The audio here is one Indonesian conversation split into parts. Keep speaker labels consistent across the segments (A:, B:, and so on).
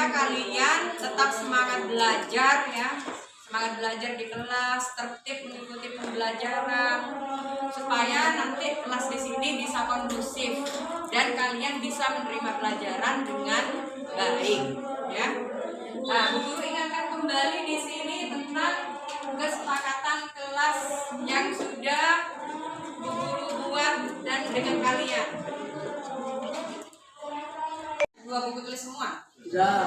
A: pokoknya kalian tetap semangat belajar ya, semangat belajar di kelas, tertib mengikuti pembelajaran, supaya nanti kelas di sini bisa kondusif dan kalian bisa menerima pelajaran dengan baik ya. Nah, Bu Guru ingatkan kembali di sini tentang kesepakatan kelas yang sudah Bu Guru buat dan dengan kalian. 2 buku tulis semua? Ya,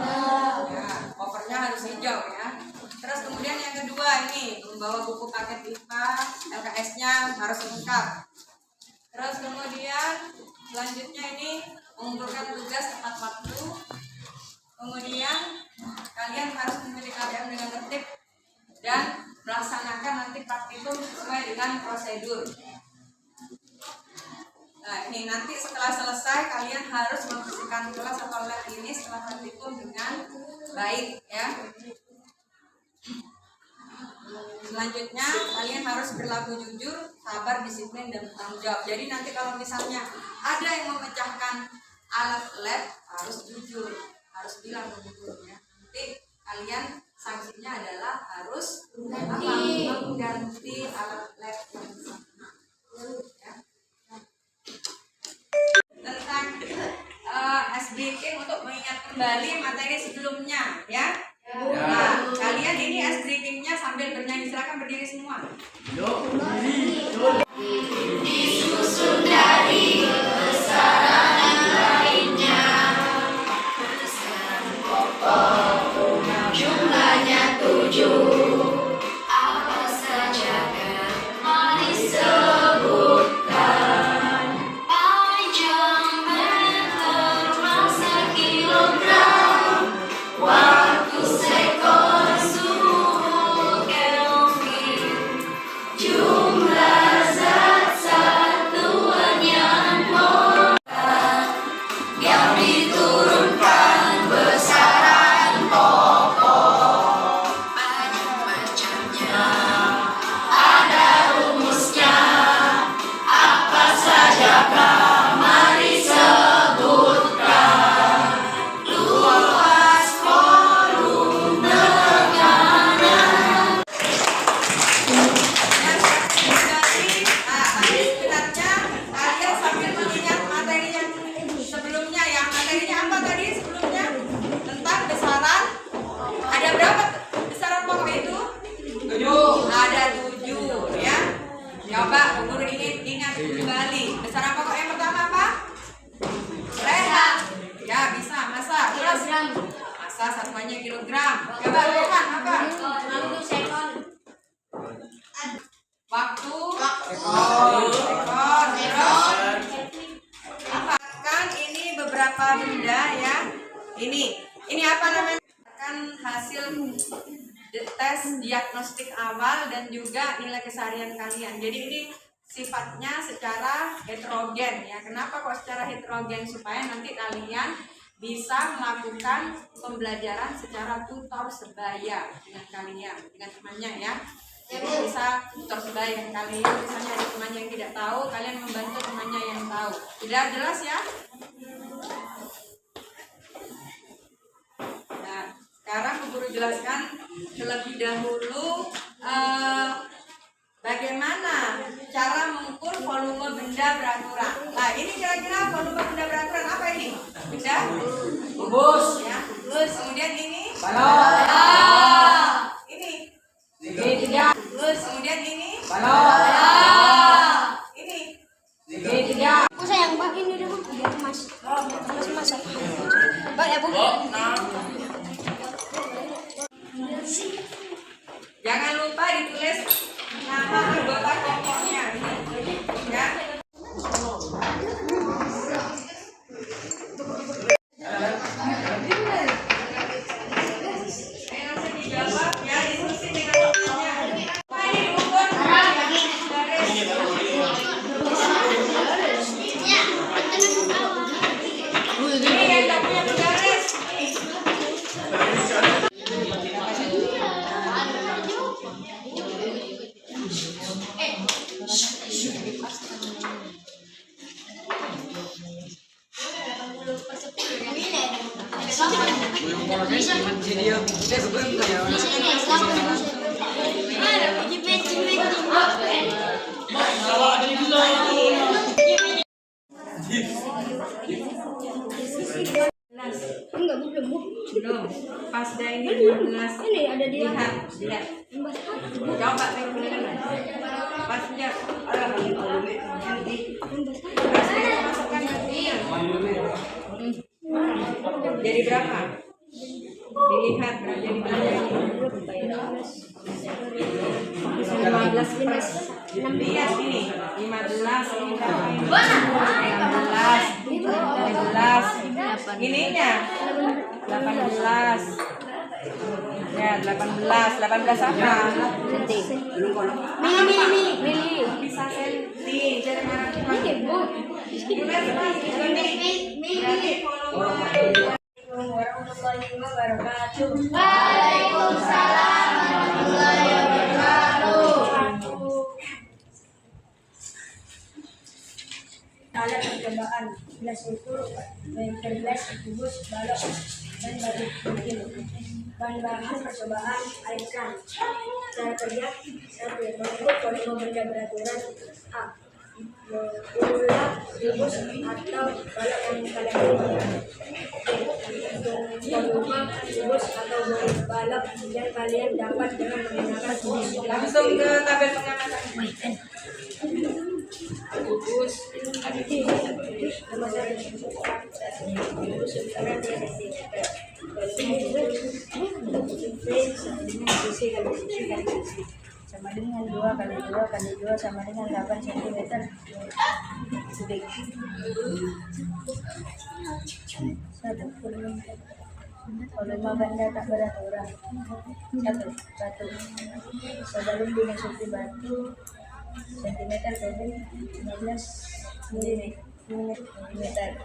A: covernya harus hijau ya. Terus kemudian yang kedua ini membawa buku paket IPA, LKS-nya harus lengkap. Terus kemudian selanjutnya ini mengumpulkan tugas tepat waktu. Kemudian kalian harus memilih KBM dengan tertib dan melaksanakan nanti praktikum sesuai dengan prosedur. Nah, ini nanti setelah selesai kalian harus membersihkan kelas atau lab ini setelah praktikum dengan baik ya. Selanjutnya kalian harus berlaku jujur, sabar, disiplin, dan bertanggung jawab. Jadi nanti kalau misalnya ada yang memecahkan alat lab harus jujur, harus bilang ke gurunya. Nanti kalian sanksinya adalah harus mengganti alat lab yang sama. Ya. Tentang S-breaking untuk mengingat kembali materi sebelumnya ya. Nah, kalian ini S-breakingnya sambil bernyanyi, silakan berdiri semua. Disusun dari kebesaran lainnya, pesan pokok jumlahnya 7. Apa saja yang disebutkan, panjang, meter, masa, kilogram, waktu, sekon, suhu, Kelvin, jumlah zat, satuan yang molar yang diturunkan, besaran pokok, macam-macamnya, ada rumusnya, apa sajakah, mari sebutkan, luas volume tekanan. Tadi sebenarnya kalian sambil mengingat materi yang sebelumnya ya. Materinya apa tadi sebelumnya? Tentang besaran. Ada berapa besaran pokok itu? 7. Ada 7 ya. Coba Bu Guru ingin ingat kembali. Besaran pokok yang pertama apa? Rehat. Ya bisa. Masa. Terus masa satuannya kilogram. Coba lakukan apa? Waktu. Ekor. Terus apa? Kan ini beberapa benda ya. Ini apa namanya? Kan hasil tes diagnostik awal dan juga nilai keseharian kalian. Jadi ini sifatnya secara heterogen ya. Kenapa kok secara heterogen? Supaya nanti kalian bisa melakukan pembelajaran secara tutor sebaya dengan kalian, dengan temannya ya. Jadi bisa tutor sebaya dengan kalian. Misalnya ada temannya yang tidak tahu, kalian membantu temannya yang tahu. Sudah jelas ya? Nah, sekarang Bu Guru jelaskan terlebih dahulu bagaimana cara mengukur volume benda beraturan. Nah, ini kira-kira volume benda beraturan apa ini? Benda kubus ya. Terus kemudian ini balon. Ini segitiga. Terus kemudian ini balon. Ini segitiga.
B: Oh sayang Mbak, ini deh Bu, biar Mas. Mas masak. Mbak ya Bu.
A: Jangan lupa ditulis nama anggota kelompoknya ya.
B: Enggak, belum, Bu.
A: Belum. Pas dah ini 15.
B: Ini ada di
A: Lihat. Coba tengok. Pas ya. Masukkan lagi. Jadi berapa? Dilihat jadi berapa? 15 plus. Lihat ini 15 ini berapa ini? 15 ininya 18 ya 18 apa? Mili bisa senti jadi mana ini Bu warahmatullahi wabarakatuh. Waalaikumsalam warahmatullahi wabarakatuh.
B: Alat percobaan gelas ukur, gelas, kubus, balok, dan batu kecil. Bahan bahan percobaan air kan. Cara kerja 1. Mengukur volume benda beraturan. A. Mengukur kubus atau balok yang kalian inginkan. B. Volume kubus atau balok yang kalian dapat dengan menggunakan kubus.
A: Langsung ke tabel pengamatan. Kubus
B: sama dengan 2 kali 2 kali 2 sama dengan 8 cm kubik. 1. Volume benda tak beraturan. 1. Batu. Sebelum dimasuki batu sentimeter kubik 15 milimeter.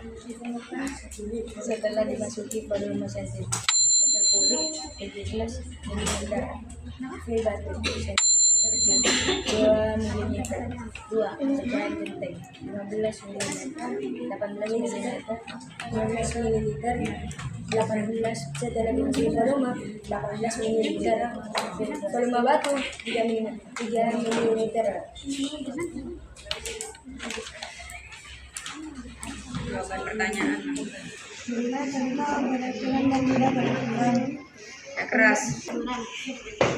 B: Setelah dimasuki volume sentimeter kubik 17 milimeter. Batu sentimeter 2 milimeter. 2. Pecahan genteng 15 milimeter 18 milimeter 15 mililiter 18. Setelah dimasuki volume 18 mililiter. Volume batu 3 mililiter.
A: jawaban pertanyaan ya keras.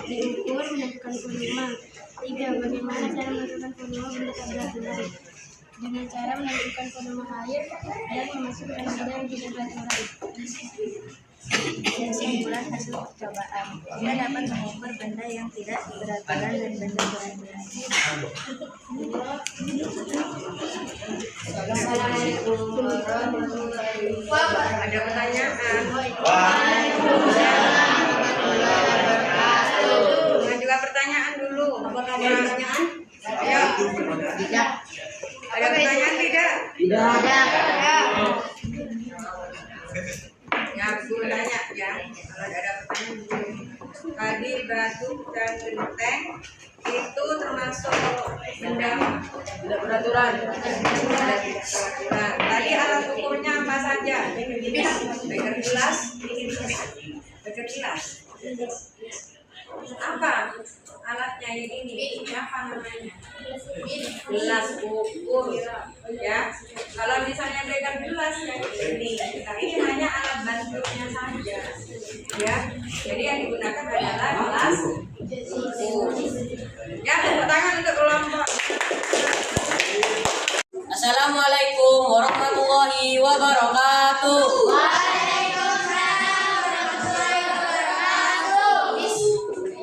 B: Diukur menentukan volume. 3. Bagaimana cara menentukan volume benda tak beraturan? Dengan cara menentukan volume air dan memasukkan benda yang tidak beraturan. Kesimpulan hasil percobaan. Kita dapat mengukur benda yang tidak beraturan dan benda beraturan.
A: Assalamualaikum warahmatullahi wabarakatuh. Ada pertanyaan? Mengajukan pertanyaan dulu. Apakah ada pertanyaan? Ya. Tidak. Ada pertanyaan tidak? Tidak ada. Ya, guru tanya ya. Kalau ada pertanyaan dulu. Tadi batu dan genteng itu termasuk benda tidak beraturan. Tadi alat ukurnya apa saja? Beker gelas. Beker gelas. Apa alatnya yang ini? Apa namanya? Gelas ukur ya. Kalau misalnya beker gelas yang ini, nah ini hanya alat bantunya saja ya. Jadi yang digunakan adalah gelas ukur. Ya, pertanyaan untuk kelompok.
C: Assalamualaikum warahmatullahi wabarakatuh.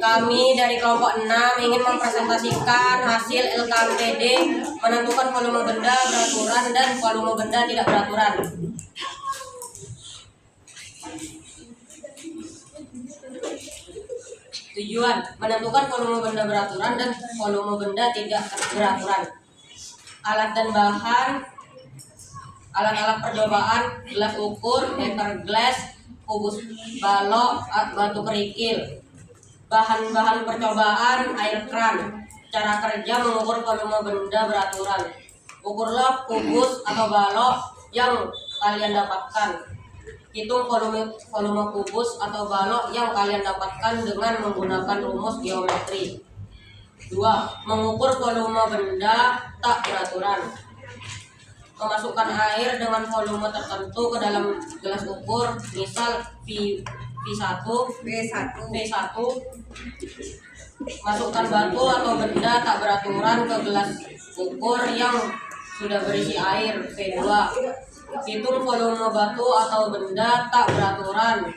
C: Kami dari kelompok 6 ingin mempresentasikan hasil LKPD menentukan volume benda beraturan dan volume benda tidak beraturan. Tujuan menentukan volume benda beraturan dan volume benda tidak beraturan. Alat dan bahan: alat-alat percobaan, gelas ukur, beker gelas, kubus balok, batu kerikil. Bahan-bahan percobaan, air kran. Cara kerja mengukur volume benda beraturan. Ukurlah kubus atau balok yang kalian dapatkan. Hitung volume kubus atau balok yang kalian dapatkan dengan menggunakan rumus geometri. 2. Mengukur volume benda tak beraturan. Memasukkan air dengan volume tertentu ke dalam gelas ukur, misal V1. Masukkan batu atau benda tak beraturan ke gelas ukur yang sudah berisi air, V2. Hitung volume batu atau benda tak beraturan.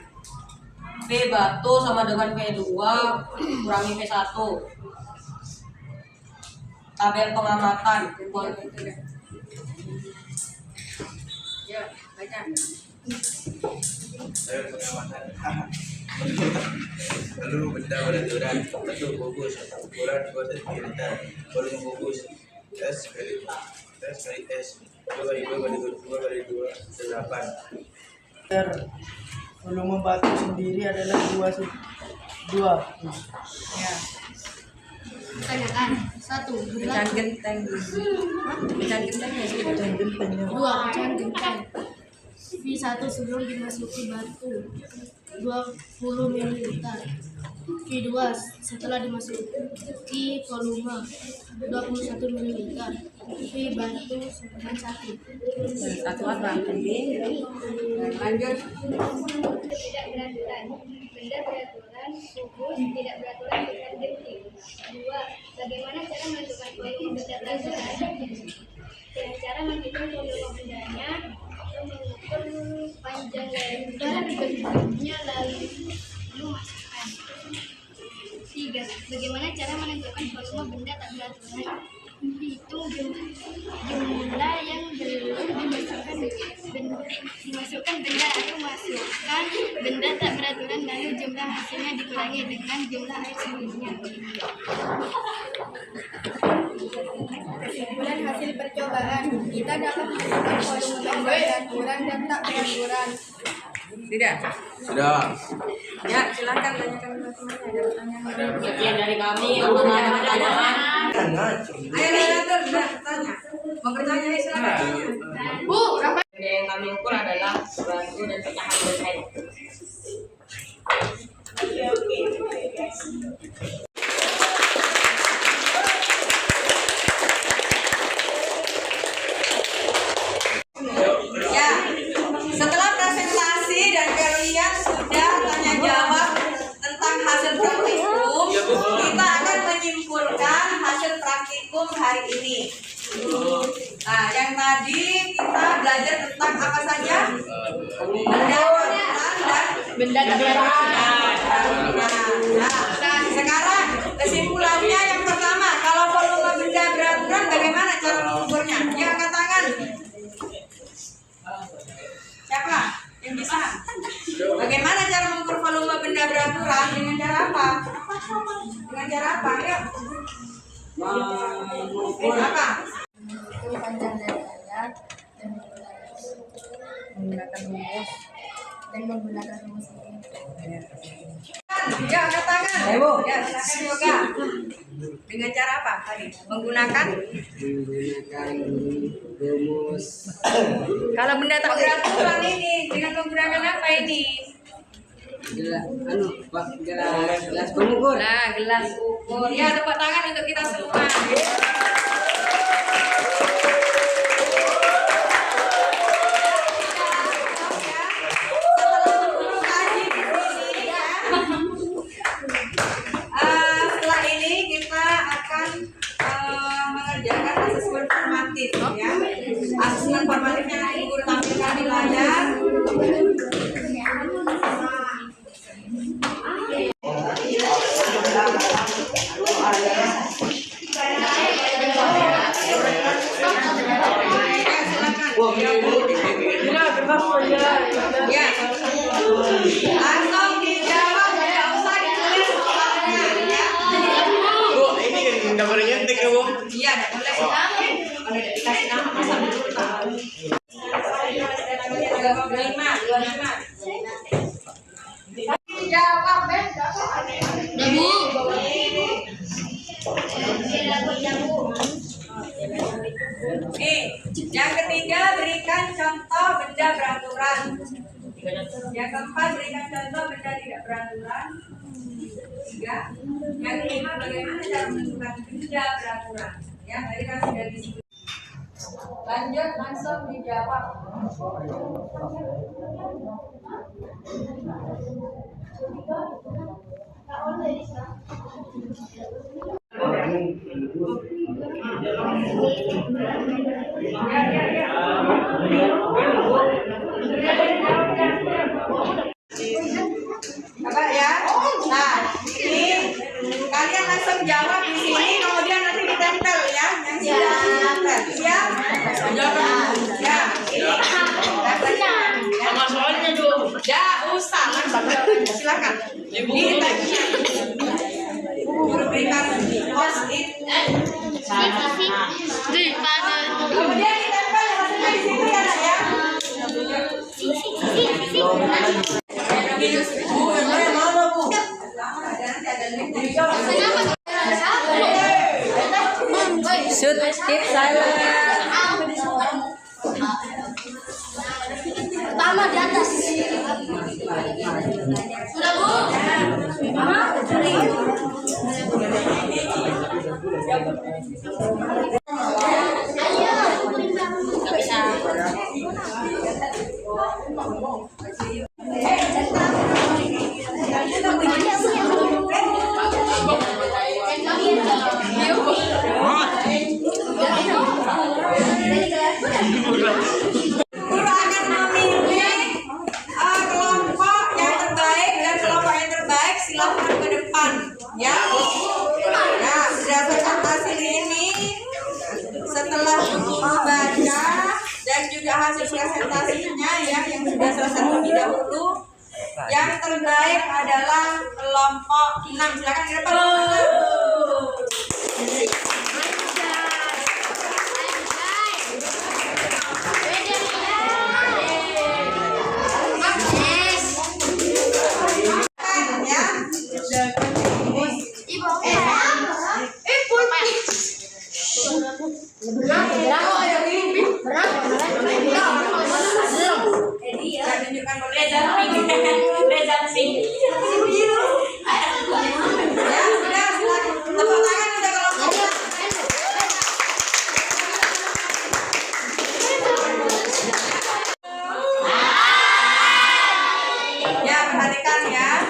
C: V batu sama dengan V2 kurangi V1. Tabel pengamatan.
A: Ya, baca.
D: Lalu benda beraturan bentuk kubus ukuran 2 cm, volume kubus S kali S 2 kali 2 kali 2 kali 2 8.
E: Volume batu sendiri adalah 2.
A: Ya.
B: Tanyakan. 1.
A: Pecahan genteng. Pecahan gentengnya sih.
E: Dan gentengnya
B: 2. Pecahan genteng. V1 sebelum dimasuki batu 20 ml. V2 setelah dimasuki volume 21 ml. V batu dengan 1.
A: Satu apa? Lanjut.
F: Tidak beraturan, benda beraturan, kubus tidak beraturan dengan genting. 2. Bagaimana cara menentukan volume benda beraturan? Dengan cara menghitung volume bendanya atau mengukur panjang lebar bentuknya lalu masukkan. 3. Bagaimana cara menentukan volume benda tak beraturan? Hitung jumlah yang belum dimasukkan benda atau masukkan benda tak beraturan, lalu jumlah hasilnya dikurangi dengan jumlah air sebelumnya.
B: Kesimpulan hasil percobaan, kita dapat menentukan volume benda beraturan dan tak beraturan.
A: Tidak.
D: Sudah.
A: Ya, silakan tanyakan teman-teman. Ada pertanyaan.
C: Sekian dari kami. Untuk ada pertanyaan,
A: Ayo, tanya. Mau bertanya, silakan tanya. Bu, berapa?
C: benda yang kami ukur adalah batu dan pecahan genteng.
A: Ya, setelah presentasi dan kalian sudah tanya jawab tentang hasil praktikum, kita akan menyimpulkan hasil praktikum hari ini. Nah, yang tadi kita belajar tentang apa saja? Benda beraturan dan
B: Benda tak beraturan.
A: Nah, sekarang kesimpulannya yang pertama, kalau volume benda beraturan bagaimana cara mengukurnya? Yang angkat tangan. Siapa yang bisa? Bagaimana cara mengukur volume benda beraturan? Dengan cara apa? Dengan cara apa? Ayo. Apa?
B: Panjang lebar
A: Menggunakan rumus.
B: dan menggunakan rumus ini.
A: Ya, angkat tangan. Ya, silakan yoga. Dengan cara apa tadi? Menggunakan
E: rumus
A: kalau benda tak beraturan ini dengan menggunakan apa ini?
E: gelas pengukur.
A: Nah, gelas ukur. Ya, tepuk tangan untuk kita semua. Setelah ini kita akan mengerjakan asesmen formatif ya. Asesmen formatif yang ibu tampilkan di layar. Ya, langsung dijawab, tidak usah ditulis soalnya ya.
D: Bu, ini nggak boleh nyentik ya, Bu.
A: Iya, tidak boleh. Kalau tidak dikasih nama masa lupa. 25. Jawab, Ben. Nih, yang ketiga berikan contoh benda beraturan. Yang keempat, berikan contoh benda tidak beraturan. 3. Yang kelima, bagaimana cara menentukan benda beraturan? Ya, tadi kan sudah disebut. Lanjut, langsung dijawab. Apa ya? Nah, ini kalian langsung jawab di sini, kemudian nanti ditempel ya, yang sudah ditempel. Siap? Ya, ini tempelnya. Sama soalnya dong. Ya, usah langsung. Silakan. Ini tagnya. Berikan post-it. Kemudian ditempel maksudnya di situ ya, Nak ya.
C: Shoot, keep silent.
B: Pertama di atas. Sudah, Bu?
A: Guru akan memilih kelompok yang terbaik dan kelompok yang terbaik silahkan ke depan ya. Nah, berdasarkan hasil ini setelah membaca dan juga hasil presentasinya ya yang sudah selesai terlebih dahulu, yang terbaik adalah kelompok 6. Silakan ke depan. Perhatikan ya,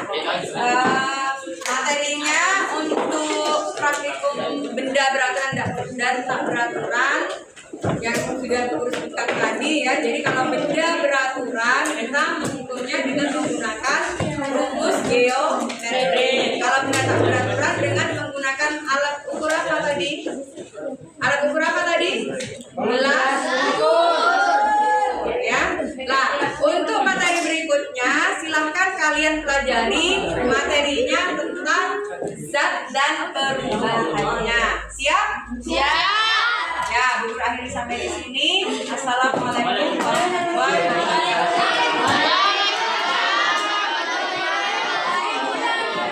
A: materinya untuk praktikum benda beraturan dan tak beraturan yang sudah disebutkan tadi ya. Jadi kalau benda beraturan kita mengukurnya dengan menggunakan rumus geometrik. Kalau benda tak beraturan dengan menggunakan alat ukur apa tadi? Alat ukur apa tadi? Gelas ukur. Ya. Nah, untuk materi berikutnya silahkan kalian pelajari materinya tentang zat dan perubahannya. Siap? Siap. Ya, Bu akhiri sampai di sini.